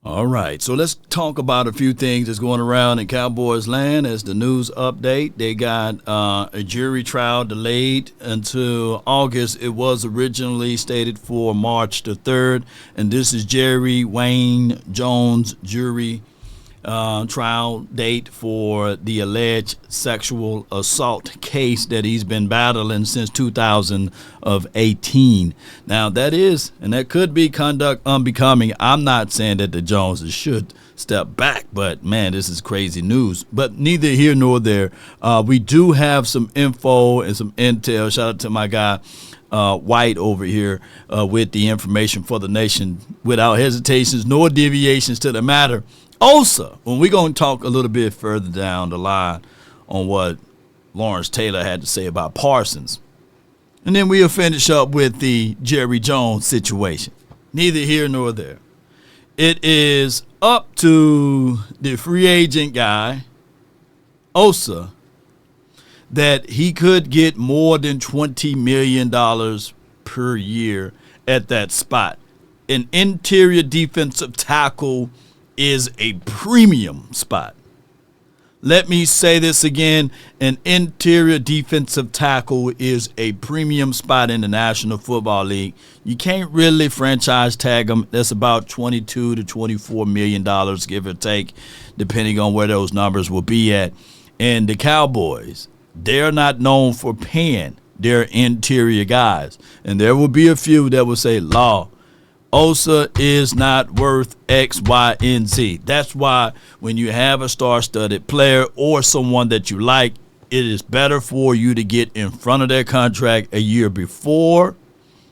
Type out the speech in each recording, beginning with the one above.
All right, so let's talk about a few things that's going around in Cowboys land. As the news update, they got a jury trial delayed until August. It was originally stated for March the 3rd, and this is Jerry Wayne Jones jury trial date for the alleged sexual assault case that he's been battling since 2018. Now, that could be conduct unbecoming. I'm not saying that the Joneses should step back, but man, this is crazy news. But neither here nor there. We do have some info and some intel. Shout out to my guy White over here with the information for the nation without hesitations nor deviations to the matter. OSA, when we're going to talk a little bit further down the line on what Lawrence Taylor had to say about Parsons. And then we'll finish up with the Jerry Jones situation. Neither here nor there. It is up to the free agent guy, OSA, that he could get more than $20 million per year at that spot. An interior defensive tackle is a premium spot. Let me say this again. An interior defensive tackle is a premium spot in the National Football League. You can't really franchise tag them. That's about $22 to $24 million, give or take, depending on where those numbers will be at. And the Cowboys, they're not known for paying their interior guys. And there will be a few that will say, Law, OSA is not worth X, Y, and Z. That's why when you have a star-studded player or someone that you like, it is better for you to get in front of their contract a year before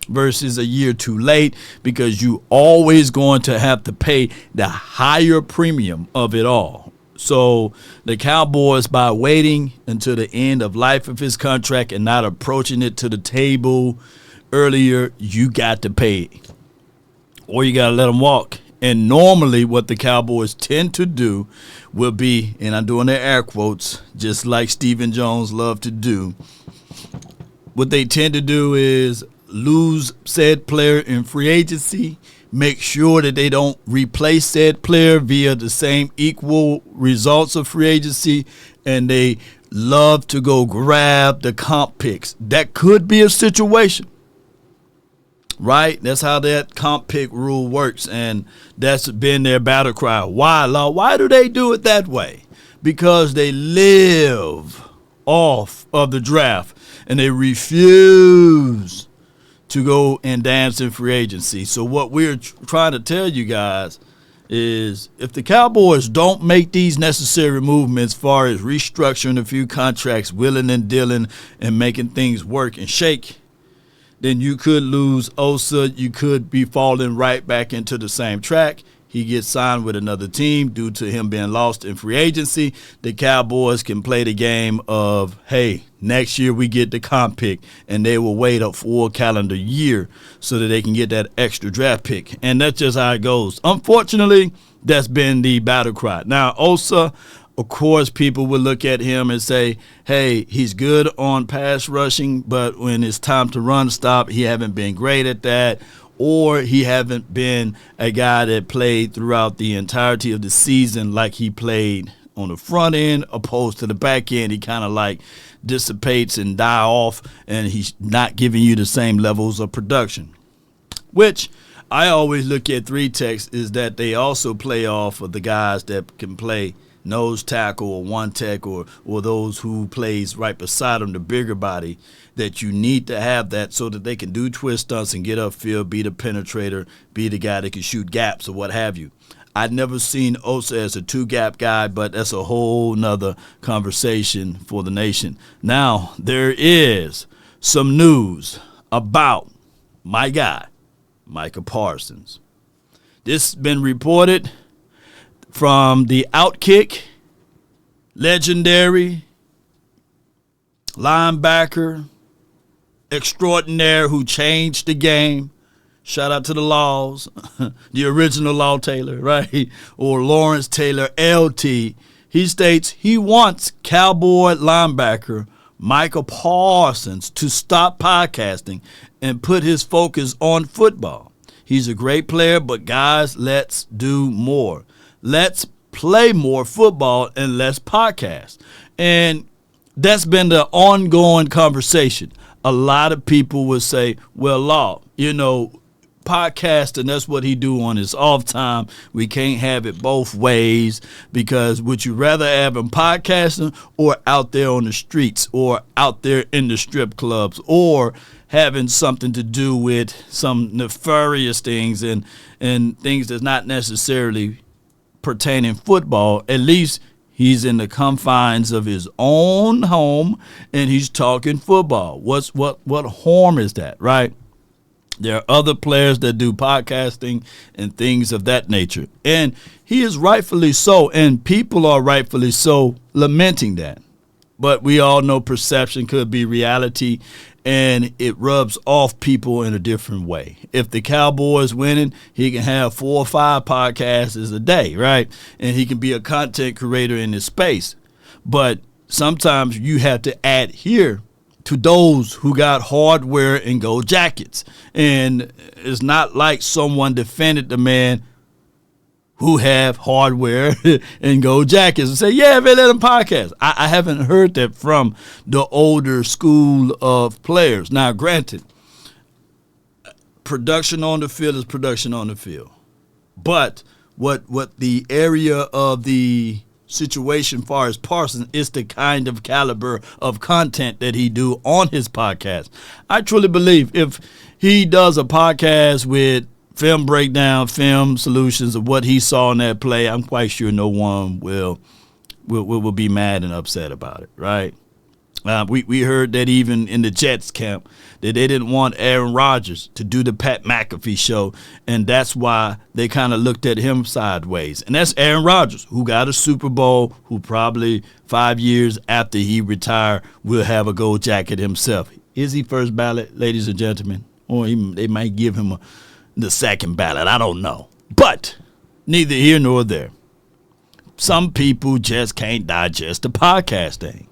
versus a year too late, because you always going to have to pay the higher premium of it all. So the Cowboys, by waiting until the end of life of his contract and not approaching it to the table earlier, you got to pay it. Or you got to let them walk. And normally what the Cowboys tend to do will be, and I'm doing their air quotes, just like Stephen Jones loved to do, what they tend to do is lose said player in free agency, make sure that they don't replace said player via the same equal results of free agency, and they love to go grab the comp picks. That could be a situation. Right? That's how that comp pick rule works, and that's been their battle cry. Why, Law? Why do they do it that way? Because they live off of the draft, and they refuse to go and dance in free agency. So what we're trying to tell you guys is, if the Cowboys don't make these necessary movements as far as restructuring a few contracts, willing and dealing, and making things work and shake, then you could lose OSA. You could be falling right back into the same track. He gets signed with another team due to him being lost in free agency. The Cowboys can play the game of, hey, next year we get the comp pick, and they will wait a full calendar year so that they can get that extra draft pick. And that's just how it goes. Unfortunately, that's been the battle cry. Now, OSA, of course, people will look at him and say, hey, he's good on pass rushing, but when it's time to run stop, he haven't been great at that, or he haven't been a guy that played throughout the entirety of the season like he played on the front end opposed to the back end. He kind of like dissipates and die off, and he's not giving you the same levels of production, which I always look at three techs is that they also play off of the guys that can play nose tackle or one tech or those who plays right beside them, the bigger body, that you need to have that so that they can do twist stunts and get upfield, be the penetrator, be the guy that can shoot gaps or what have you. I'd never seen OSA as a two-gap guy, but that's a whole nother conversation for the nation. Now, there is some news about my guy, Micah Parsons. This has been reported from the Outkick, legendary linebacker extraordinaire who changed the game. Shout out to the Laws, the original Law Taylor, right? Or Lawrence Taylor, LT. He states he wants Cowboy linebacker Micah Parsons to stop podcasting and put his focus on football. He's a great player, but guys, let's do more. Let's play more football and less podcast. And that's been the ongoing conversation. A lot of people would say, well, Law, podcasting, that's what he do on his off time. We can't have it both ways, because would you rather have him podcasting or out there on the streets or out there in the strip clubs or having something to do with some nefarious things and things that's not necessarily pertaining football? At least he's in the confines of his own home and he's talking football. What harm is that, right? There are other players that do podcasting and things of that nature. And he is rightfully so, and people are rightfully so lamenting that. But we all know perception could be reality, and it rubs off people in a different way. If the Cowboys winning, he can have 4 or 5 podcasts a day, right? And he can be a content creator in his space. But sometimes you have to adhere to those who got hardware and gold jackets. And it's not like someone defended the man who have hardware and gold jackets and say, yeah, man, let them podcast. I haven't heard that from the older school of players. Now, granted, production on the field is production on the field. But what the area of the situation far as Parsons is the kind of caliber of content that he do on his podcast. I truly believe if he does a podcast with film breakdown, film solutions of what he saw in that play, I'm quite sure no one will be mad and upset about it, right? We heard that even in the Jets camp that they didn't want Aaron Rodgers to do the Pat McAfee show, and that's why they kind of looked at him sideways. And that's Aaron Rodgers, who got a Super Bowl, who probably 5 years after he retired will have a gold jacket himself. Is he first ballot, ladies and gentlemen? Or they might give him the second ballot. I don't know. But neither here nor there. Some people just can't digest the podcast thing.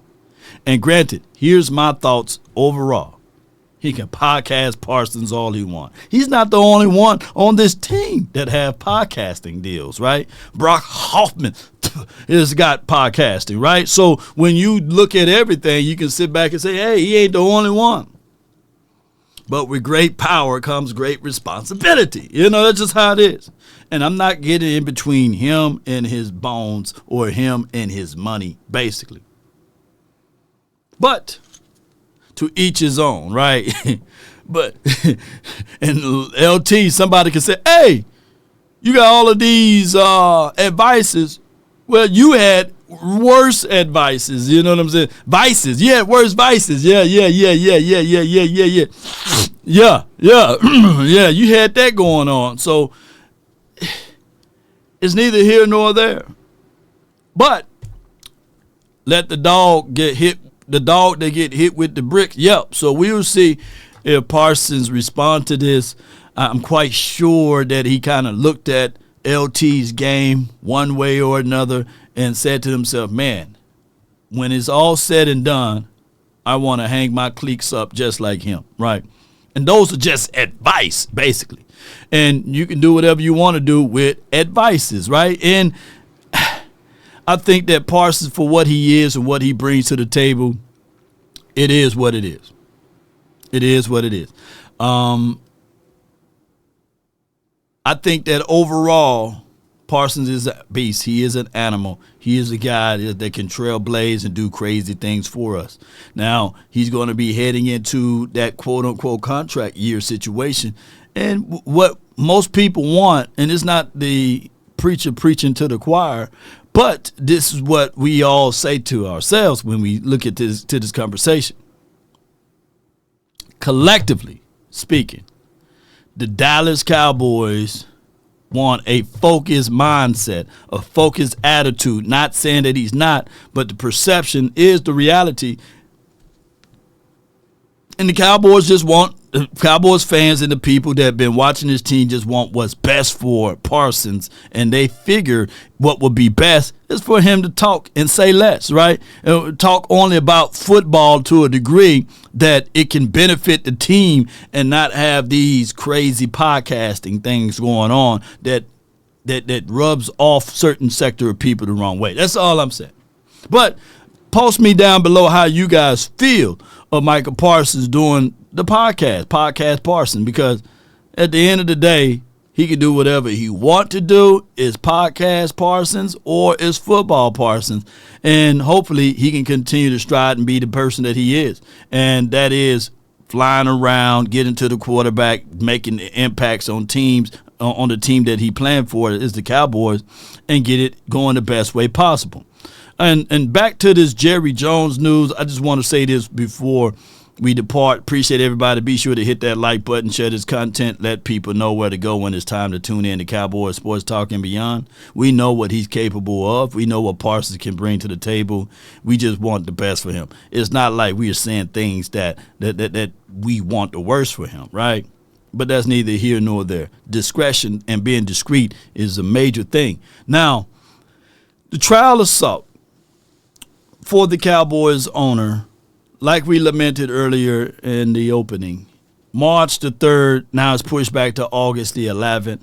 And granted, here's my thoughts overall. He can podcast Parsons all he wants. He's not the only one on this team that have podcasting deals, right? Brock Hoffman has got podcasting, right? So when you look at everything, you can sit back and say, hey, he ain't the only one. But with great power comes great responsibility. That's just how it is. And I'm not getting in between him and his bones or him and his money, basically. But to each his own, right? But and LT, somebody can say, hey, you got all of these advices. Well, you had worse advices, you know what I'm saying? Vices. You had worse vices. Yeah. Yeah, you had that going on. So it's neither here nor there. But let the dog get hit. The dog that get hit with the brick. Yep. So we will see if Parsons respond to this. I'm quite sure that he kind of looked at LT's game one way or another and said to himself, man, when it's all said and done, I want to hang my cleats up just like him, right? And those are just advice, basically. And you can do whatever you want to do with advices, right? And I think that Parsons, for what he is and what he brings to the table, it is what it is. It is what it is. I think that overall, Parsons is a beast. He is an animal. He is a guy that can trailblaze and do crazy things for us. Now, he's going to be heading into that quote-unquote contract year situation. And what most people want, and it's not the preacher preaching to the choir, but this is what we all say to ourselves when we look at this conversation. Collectively speaking, the Dallas Cowboys want a focused mindset, a focused attitude, not saying that he's not, but the perception is the reality. And the Cowboys just want Cowboys fans and the people that have been watching this team just want what's best for Parsons, and they figure what would be best is for him to talk and say less, right? Talk only about football to a degree that it can benefit the team and not have these crazy podcasting things going on that rubs off certain sector of people the wrong way. That's all I'm saying. But post me down below how you guys feel of Micah Parsons doing the podcast Parsons, because at the end of the day, he can do whatever he want to do. Is podcast Parsons or is football Parsons, and hopefully he can continue to stride and be the person that he is, and that is flying around, getting to the quarterback, making the impacts on teams, on the team that he planned for is the Cowboys, and get it going the best way possible. And back to this Jerry Jones news, I just want to say this before we depart. Appreciate everybody. Be sure to hit that like button, share this content, let people know where to go when it's time to tune in to Cowboys Sports Talk and Beyond. We know what he's capable of. We know what Parsons can bring to the table. We just want the best for him. It's not like we are saying things that we want the worst for him, right? But that's neither here nor there. Discretion and being discreet is a major thing. Now, the trial assault for the Cowboys owner, like we lamented earlier in the opening, March the 3rd, now it's pushed back to August the 11th.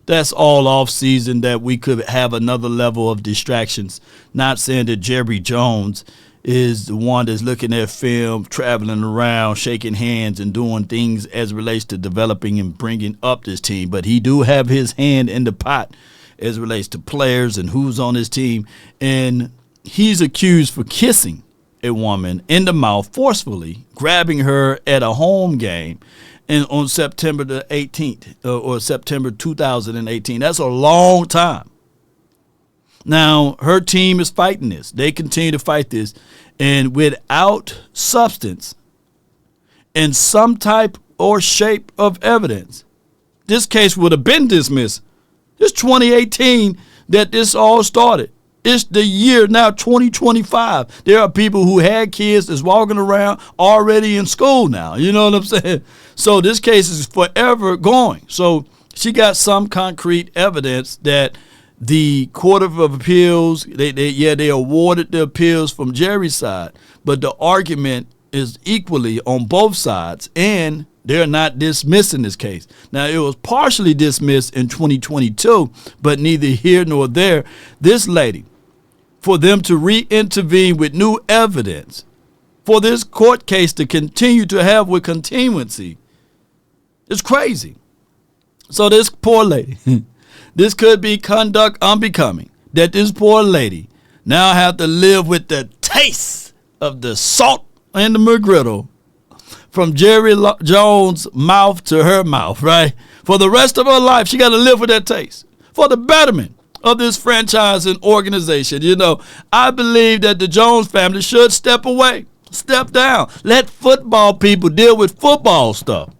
That's all off season that we could have another level of distractions. Not saying that Jerry Jones is the one that's looking at film, traveling around, shaking hands, and doing things as it relates to developing and bringing up this team. But he do have his hand in the pot as it relates to players and who's on his team. And he's accused for kissing a woman in the mouth forcefully, grabbing her at a home game and on September the 18th or September 2018. That's a long time. Now, her team is fighting this. They continue to fight this. And without substance and some type or shape of evidence, this case would have been dismissed. It's 2018 that this all started. It's the year now, 2025. There are people who had kids that's walking around already in school now. You know what I'm saying? So this case is forever going. So she got some concrete evidence that the Court of Appeals, they awarded the appeals from Jerry's side, but the argument is equally on both sides, and they're not dismissing this case. Now, it was partially dismissed in 2022, but neither here nor there. This lady, for them to re-intervene with new evidence, for this court case to continue to have with continuancy, it's crazy. So this poor lady, this could be conduct unbecoming, that this poor lady now have to live with the taste of the salt and the McGriddle from Jerry Jones' mouth to her mouth, right? For the rest of her life, she got to live with that taste for the betterment of this franchise and organization. You know, I believe that the Jones family should step away, step down, let football people deal with football stuff.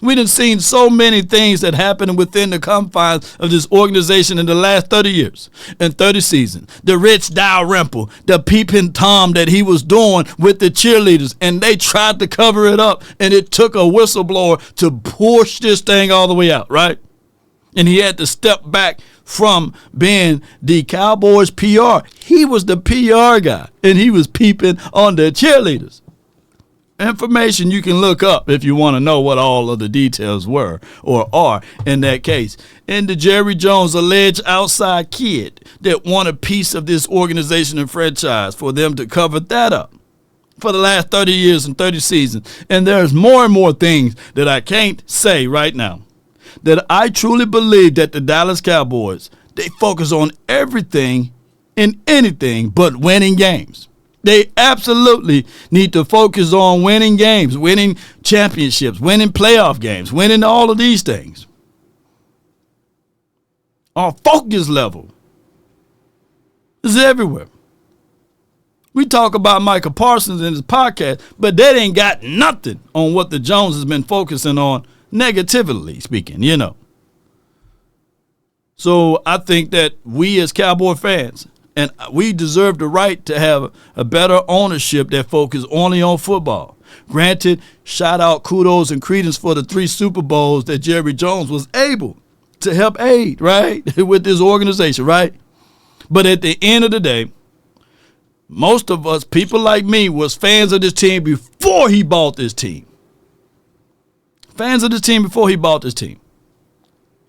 We done seen so many things that happen within the confines of this organization in the last 30 years and 30 seasons. The Rich Dalrymple, the peeping Tom that he was doing with the cheerleaders, and they tried to cover it up, and it took a whistleblower to push this thing all the way out, right? And he had to step back from being the Cowboys PR. He was the PR guy, and he was peeping on the cheerleaders. Information you can look up if you want to know what all of the details were or are in that case. And the Jerry Jones alleged outside kid that want a piece of this organization and franchise, for them to cover that up for the last 30 years and 30 seasons. And there's more and more things that I can't say right now, that I truly believe that the Dallas Cowboys, they focus on everything and anything but winning games. They absolutely need to focus on winning games, winning championships, winning playoff games, winning all of these things. Our focus level is everywhere. We talk about Micah Parsons in his podcast, but that ain't got nothing on what the Jones has been focusing on, negatively speaking, you know. So I think that we as Cowboy fans, and we deserve the right to have a better ownership that focuses only on football. Granted, shout out, kudos, and credence for the 3 Super Bowls that Jerry Jones was able to help aid, right, with this organization, right? But at the end of the day, most of us, people like me, was fans of this team before he bought this team. Fans of this team before he bought this team.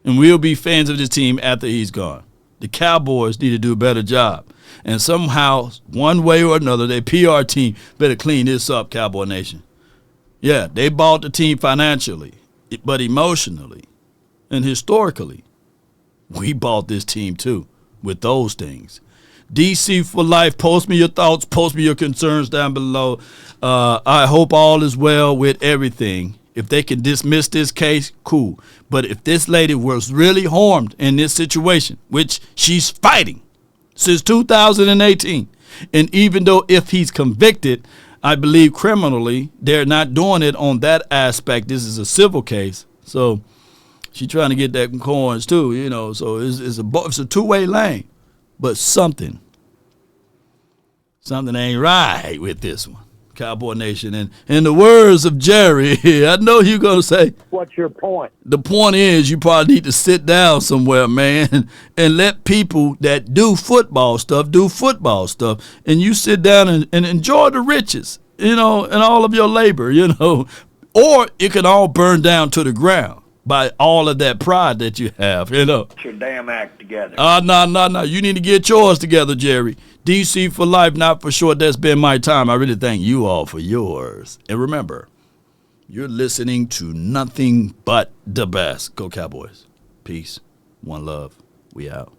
And we'll be fans of this team after he's gone. The Cowboys need to do a better job. And somehow, one way or another, their PR team better clean this up, Cowboy Nation. Yeah, they bought the team financially, but emotionally and historically, we bought this team too with those things. DC for life. Post me your thoughts. Post me your concerns down below. I hope all is well with everything. If they can dismiss this case, cool. But if this lady was really harmed in this situation, which she's fighting since 2018, and even though if he's convicted, I believe criminally, they're not doing it on that aspect. This is a civil case. So she's trying to get that coins too, you know. So it's a two-way lane. But something ain't right with this one, Cowboy Nation. And in the words of Jerry, I know you're going to say, what's your point? The point is you probably need to sit down somewhere, man, and let people that do football stuff, and you sit down and enjoy the riches, you know, and all of your labor, you know, or it can all burn down to the ground by all of that pride that you have, you know. Get your damn act together. No. You need to get yours together, Jerry. DC for life, not for short. That's been my time. I really thank you all for yours. And remember, you're listening to nothing but the best. Go Cowboys. Peace. One love. We out.